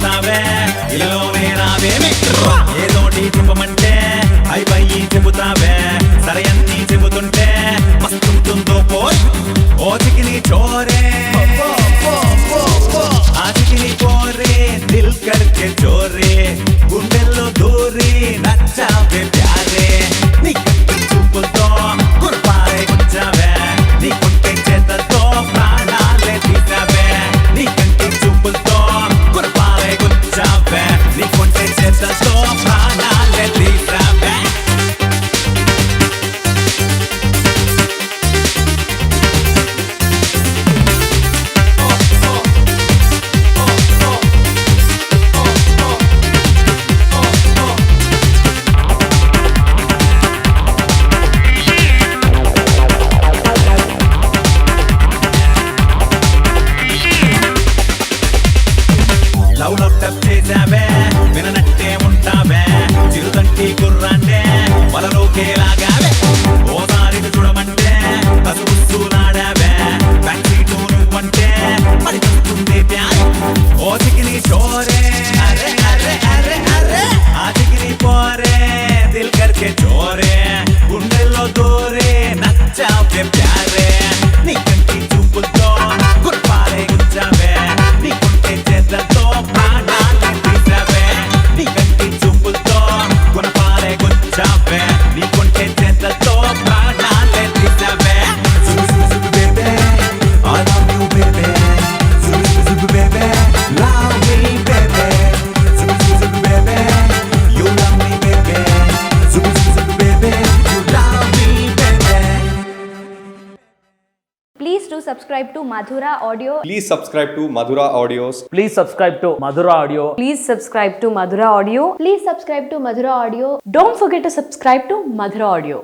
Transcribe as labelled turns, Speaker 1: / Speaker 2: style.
Speaker 1: చెబుతావే ఇలాలోనే రావేమి ఏదోటి చెప్పమంటే అయిపోయి చెబుతావే సరే అన్ని చెబుతుంటే మస్తుంటుందో పోయ్ ఓ చికిని చోరే ఆ చికిని పోరే దిల్ కర్కే చోరే గుండెల్లో దూరి నచ్చావే ప్యారే నీ కంటి చూపులతో గుర్పారే గుచ్చావే నీ కుంటే చేతతో ప్రాణాలే తీసావే నీ కంటి చూపులతో గుర్పారే గుచ్చావే నీ కుంటే చేతతో ప్రాణాలే తీసావే లవ్ లో టచ్ చేసావే విననట్టే ఉంటావే చిరుదంటి కుర్రాంటే వలలోకే లాగావే ఓసారి చూడమంటే కసుగుస్తున్నాడావే బ్యాక్ సీటు నువ్వంటే మరి చూస్తుందే ప్యారే ఓ చికిని చోరే అరే అరే అరే అరే ఆ చికిని పోరే దిల్ కర్కే చోరే గుండెల్లో దూరే నచ్చావే ప్యారే నీ కంటి చూపులతో గుర్పారే గుచ్చావే నీ కుంటే చేతలతో ప్రాణాలే తీసావే నీ కంటి చూపులతో గుణపారే గుచ్చావే నీ కుంటే చేతలతో ప్రాణాలే తీసావే బేబే I love you baby baby love me baby baby you love me baby baby you love me baby.
Speaker 2: Please do subscribe to Madhura Audio.
Speaker 3: Please subscribe to Madhura Audios.
Speaker 4: Please subscribe to Madhura Audio.
Speaker 2: Please subscribe to Madhura Audio. Please subscribe to Madhura Audio. Don't forget to subscribe to Madhura Audio.